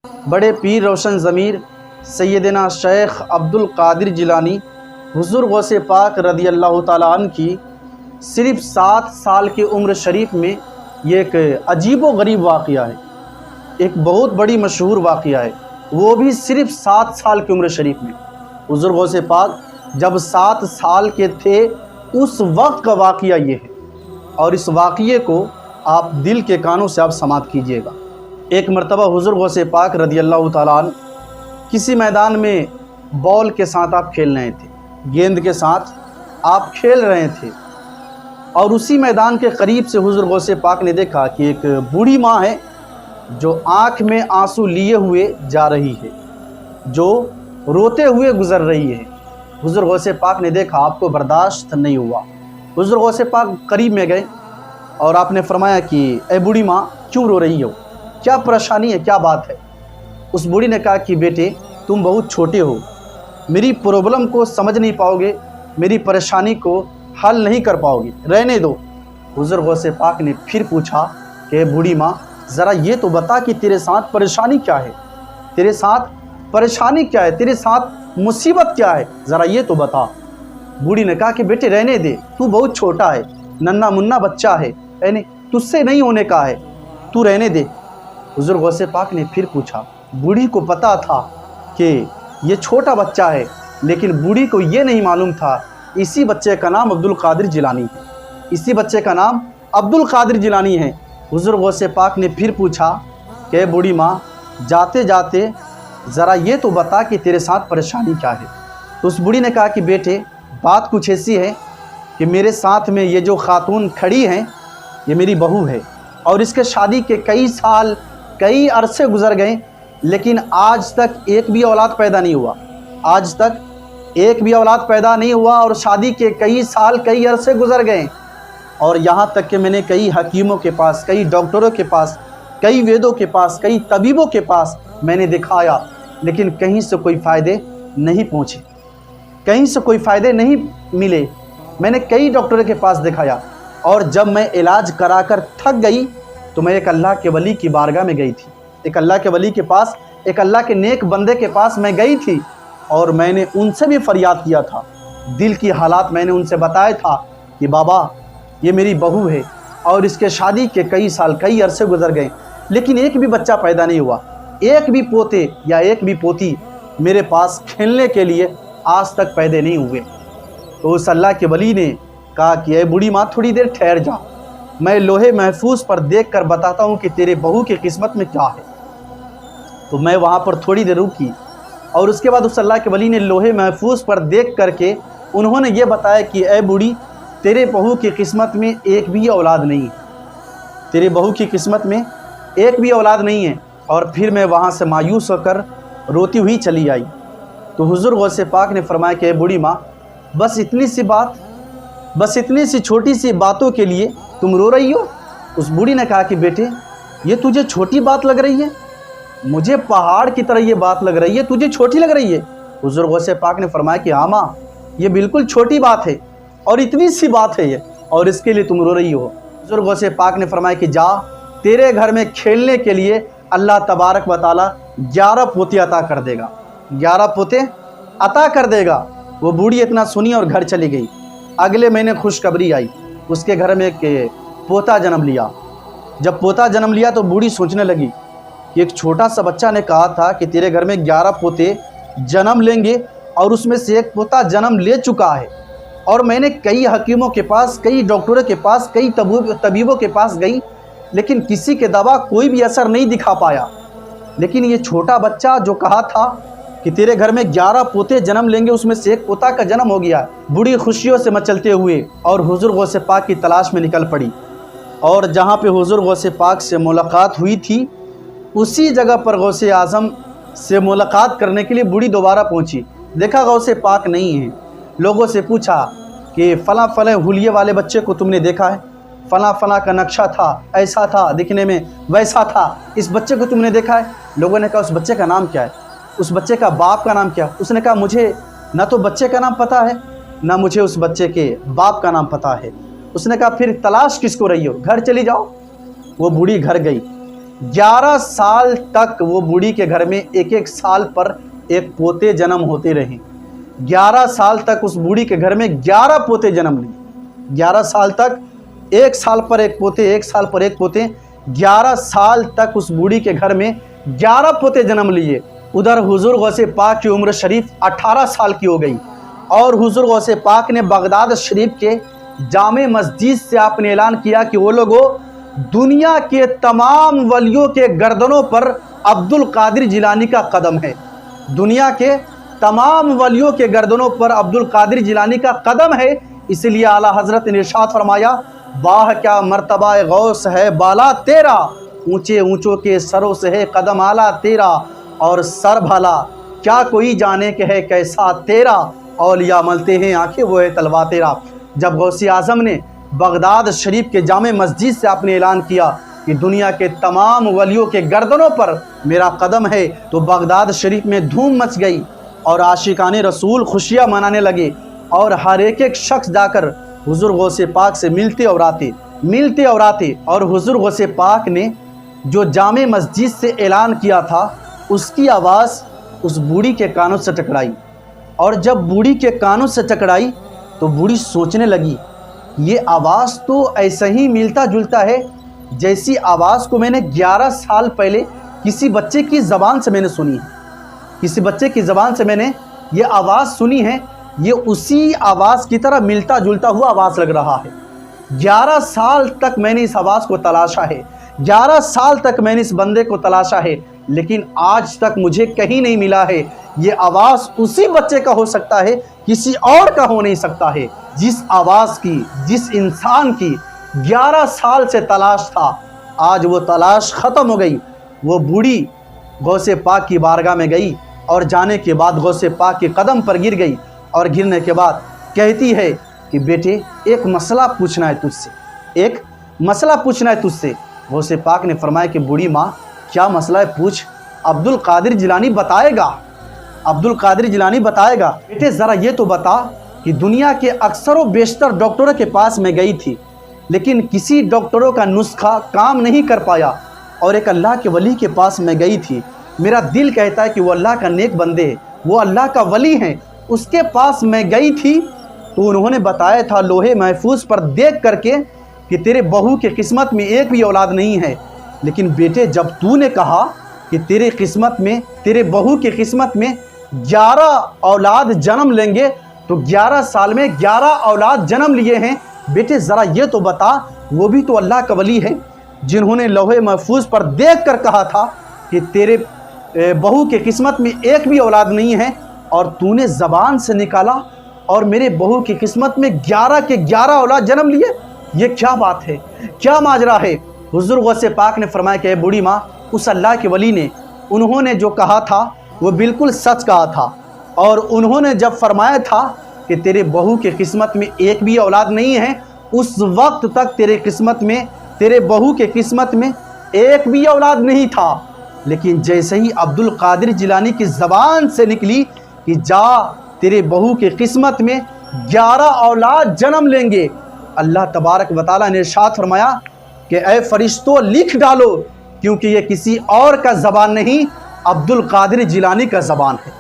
बड़े पीर रोशन ज़मीर सैयदना शेख अब्दुल कादिर जिलानी हुज़ूर गौसे पाक रदी अल्लाह ताला अन्हु की सिर्फ़ 7 साल की उम्र शरीफ में ये एक अजीब व गरीब वाक़या है, एक बहुत बड़ी मशहूर वाक़या है, वो भी सिर्फ़ 7 साल की उम्र शरीफ में। हुज़ूर गौसे पाक जब 7 साल के थे उस वक्त का वाक़या ये है, और इस वाक़ये को आप दिल के कानों से आप समाअत कीजिएगा। एक मरतबा हुज़ूर गौसे पाक रदी अल्लाह ताला अन्हु किसी मैदान में बॉल के साथ आप खेल रहे थे, गेंद के साथ आप खेल रहे थे, और उसी मैदान के करीब से हुज़ूर गौसे पाक ने देखा कि एक बूढ़ी माँ है जो आँख में आंसू लिए हुए जा रही है, जो रोते हुए गुज़र रही है। हुज़ूर गौसे पाक ने देखा, आपको बर्दाश्त नहीं हुआ। हुज़ूर गौसे पाक करीब में गए और आपने फरमाया कि ए बूढ़ी माँ, क्यों रो रही हो, क्या परेशानी है, क्या बात है। उस बूढ़ी ने कहा कि बेटे, तुम बहुत छोटे हो, मेरी प्रॉब्लम को समझ नहीं पाओगे, मेरी परेशानी को हल नहीं कर पाओगे, रहने दो। हुज़ूर गौसे पाक ने फिर पूछा कि बूढ़ी माँ, ज़रा ये तो बता कि तेरे साथ परेशानी क्या है, तेरे साथ परेशानी क्या है, तेरे साथ मुसीबत क्या है, ज़रा ये तो बता। बूढ़ी ने कहा कि बेटे रहने दे, तू बहुत छोटा है, नन्ना मुन्ना बच्चा है, यानी तुझसे नहीं होने का है, तू रहने दे। हुज़ूर गौसे पाक ने फिर पूछा। बूढ़ी को पता था कि ये छोटा बच्चा है, लेकिन बूढ़ी को ये नहीं मालूम था इसी बच्चे का नाम अब्दुल कादिर जिलानी है, इसी बच्चे का नाम अब्दुल कादिर जिलानी है। हुज़ूर गौसे पाक ने फिर पूछा कि बूढ़ी माँ, जाते जाते ज़रा ये तो बता कि तेरे साथ परेशानी क्या है। तो उस बूढ़ी ने कहा कि बेटे, बात कुछ ऐसी है कि मेरे साथ में ये जो खातून खड़ी हैं, ये मेरी बहू है, और इसके शादी के कई साल कई अरसे गुजर गए, लेकिन आज तक एक भी औलाद पैदा नहीं हुआ, आज तक एक भी औलाद पैदा नहीं हुआ, और शादी के कई साल कई अरसे गुजर गए, और यहाँ तक कि मैंने कई हकीमों के पास, कई डॉक्टरों के पास, कई वेदों के पास, कई तबीबों के पास मैंने दिखाया, लेकिन कहीं से कोई फ़ायदे नहीं पहुँचे, कहीं से कोई फ़ायदे नहीं मिले। मैंने कई डॉक्टरों के पास दिखाया, और जब मैं इलाज कराकर थक गई तो मैं एक अल्लाह के वली की बारगाह में गई थी, एक अल्लाह के वली के पास, एक अल्लाह के नेक बंदे के पास मैं गई थी, और मैंने उनसे भी फरियाद किया था, दिल की हालात मैंने उनसे बताया था कि बाबा, ये मेरी बहू है और इसके शादी के कई साल कई अरसे गुजर गए, लेकिन एक भी बच्चा पैदा नहीं हुआ, एक भी पोते या एक भी पोती मेरे पास खेलने के लिए आज तक पैदा नहीं हुए। तो उस अल्लाह के वली ने कहा कि ए बूढ़ी माँ, थोड़ी देर ठहर जा, मैं लोहे महफूज पर देख कर बताता हूँ कि तेरे बहू की किस्मत में क्या है। तो मैं वहाँ पर थोड़ी देर रुकी, और उसके बाद उस अल्लाह के वली ने लोहे महफूज पर देख करके उन्होंने ये बताया कि ए बूढ़ी, तेरे बहू की किस्मत में एक भी औलाद नहीं है, तेरे बहू की किस्मत में एक भी औलाद नहीं है। और फिर मैं वहाँ से मायूस होकर रोती हुई चली आई। तो हुज़ूर गौसे पाक ने फरमाया कि ए बूढ़ी माँ, बस इतनी सी बात, बस इतनी सी छोटी सी बातों के लिए तुम रो रही हो। उस बूढ़ी ने कहा कि बेटे, ये तुझे छोटी बात लग रही है, मुझे पहाड़ की तरह ये बात लग रही है, तुझे छोटी लग रही है। हुज़ूर गौसे पाक ने फरमाया कि हाँ माँ, ये बिल्कुल छोटी बात है, और इतनी सी बात है ये, और इसके लिए तुम रो रही हो। हुज़ूर गौसे पाक ने फरमाया कि जा, तेरे घर में खेलने के लिए अल्लाह तबारक व तआला 11 पोते अता कर देगा, 11 पोते अता कर देगा। वो बूढ़ी इतना सुनी और घर चली गई। अगले महीने खुशखबरी आई, उसके घर में एक पोता जन्म लिया। जब पोता जन्म लिया तो बूढ़ी सोचने लगी कि एक छोटा सा बच्चा ने कहा था कि तेरे घर में 11 पोते जन्म लेंगे, और उसमें से एक पोता जन्म ले चुका है, और मैंने कई हकीमों के पास, कई डॉक्टरों के पास, कई तबीबों के पास गई, लेकिन किसी के दवा कोई भी असर नहीं दिखा पाया। लेकिन ये छोटा बच्चा जो कहा था कि तेरे घर में 11 पोते जन्म लेंगे, उसमें से एक पोता का जन्म हो गया। बूढ़ी खुशियों से मचलते हुए और हुज़ूर गौसे पाक की तलाश में निकल पड़ी, और जहाँ पे हुज़ूर गौसे पाक से मुलाकात हुई थी, उसी जगह पर गौसे आज़म से मुलाकात करने के लिए बूढ़ी दोबारा पहुँची। देखा गौसे पाक नहीं है। लोगों से पूछा कि फ़लाँ फ़लाँ हुलिये वाले बच्चे को तुमने देखा है, फ़लाँ फ़लाँ का नक्शा था, ऐसा था, दिखने में वैसा था, इस बच्चे को तुमने देखा है? लोगों ने कहा उस बच्चे का नाम क्या है, उस बच्चे का बाप का नाम क्या? उसने कहा मुझे ना तो बच्चे का नाम पता है, ना मुझे उस बच्चे के बाप का नाम पता है। उसने कहा फिर तलाश किसको रही हो, घर चली जाओ। वो बूढ़ी घर गई। 11 साल तक वो बूढ़ी के घर में एक एक साल पर एक पोते जन्म होते रहे। 11 साल तक उस बूढ़ी के घर में 11 पोते जन्म लिए। 11 साल तक, एक साल पर एक पोते, एक साल पर एक पोते, 11 साल तक उस बूढ़ी के घर में 11 पोते जन्म लिए। उधर हुजूर गौसे पाक की उम्र शरीफ 18 साल की हो गई और हुजूर गौसे पाक ने बगदाद शरीफ के जामे मस्जिद से आपने ऐलान किया कि वो लोगों, दुनिया के तमाम वलियों के गर्दनों पर अब्दुल कादिर जिलानी का कदम है। दुनिया के तमाम वलियों के गर्दनों पर अब्दुल कादिर जिलानी का कदम है। इसलिए आला हजरत ने इरशाद फरमाया, बाह क्या मर्तबा गौस है बाला तेरा, ऊंचे ऊंचों के सरों से है कदम आला तेरा, और सर भला क्या कोई जाने के है कैसा तेरा, औलिया मलते हैं आंखें वो है तलवा तेरा। जब गौसे आज़म ने बगदाद शरीफ के जामे मस्जिद से आपने ऐलान किया कि दुनिया के तमाम वलियों के गर्दनों पर मेरा कदम है, तो बगदाद शरीफ में धूम मच गई और आशिकाने रसूल खुशियाँ मनाने लगे और हर एक शख्स जाकर हुजूर गौसे पाक से मिलते और आते। और हुजूर गौसे पाक ने जो जामे मस्जिद से ऐलान किया था उसकी आवाज़ उस बूढ़ी के कानों से टकराई। और जब बूढ़ी के कानों से टकराई तो बूढ़ी सोचने लगी, ये आवाज़ तो ऐसा ही मिलता जुलता है जैसी आवाज़ को मैंने 11 साल पहले किसी बच्चे की ज़बान से मैंने सुनी है। किसी बच्चे की ज़बान से मैंने ये आवाज़ सुनी है, ये उसी आवाज़ की तरह मिलता जुलता हुआ आवाज़ लग रहा है। 11 साल तक मैंने इस आवाज़ को तलाशा है, 11 साल तक मैंने इस बंदे को तलाशा है, लेकिन आज तक मुझे कहीं नहीं मिला है। ये आवाज़ उसी बच्चे का हो सकता है, किसी और का हो नहीं सकता है। जिस आवाज़ की, जिस इंसान की 11 साल से तलाश था, आज वो तलाश ख़त्म हो गई। वो बूढ़ी गौसे पाक की बारगाह में गई और जाने के बाद गौसे पाक के कदम पर गिर गई और गिरने के बाद कहती है कि बेटे एक मसला पूछना है तुझसे, एक मसला पूछना है तुझसे। गौसे पाक ने फरमाया कि बूढ़ी माँ क्या मसला है, पूछ। अब्दुल कादिर जिलानी बताएगा, अब्दुल कादिर जिलानी बताएगा। बेटे ज़रा ये तो बता कि दुनिया के अक्सर व बेशतर डॉक्टरों के पास मैं गई थी, लेकिन किसी डॉक्टरों का नुस्खा काम नहीं कर पाया, और एक अल्लाह के वली के पास मैं गई थी। मेरा दिल कहता है कि वो अल्लाह का नेक बंदे है, वो अल्लाह का वली हैं। उसके पास मैं गई थी तो उन्होंने बताया था लोहे महफूज पर देख करके कि तेरे बहू की किस्मत में एक भी औलाद नहीं है। लेकिन बेटे जब तूने कहा कि तेरे किस्मत में, तेरे बहू की किस्मत में 11 औलाद जन्म लेंगे, तो 11 साल में 11 औलाद जन्म लिए हैं। बेटे ज़रा ये तो बता, वो भी तो अल्लाह का वली है जिन्होंने लोहे महफूज पर देख कर कहा था कि तेरे बहू के किस्मत में एक भी औलाद नहीं है, और तूने ज़बान से निकाला और मेरे बहू की किस्मत में 11 के 11 औलाद जन्म लिए। ये क्या बात है, क्या माजरा है। हुजूर गौसे पाक ने फरमाया कि बूढ़ी माँ, उस अल्लाह के वली ने, उन्होंने जो कहा था वो बिल्कुल सच कहा था, और उन्होंने जब फरमाया था कि तेरे बहू की किस्मत में एक भी औलाद नहीं है, उस वक्त तक तेरे किस्मत में, तेरे बहू के किस्मत में एक भी औलाद नहीं था। लेकिन जैसे ही अब्दुल कादिर जिलानी की ज़बान से निकली कि जा तेरे बहू की किस्मत में 11 औलाद जन्म लेंगे, अल्लाह तबारक व तआला ने इरशाद फरमाया कि ऐ फरिश्तों लिख डालो, क्योंकि ये किसी और का ज़बान नहीं, अब्दुल कादिर जिलानी का ज़बान है।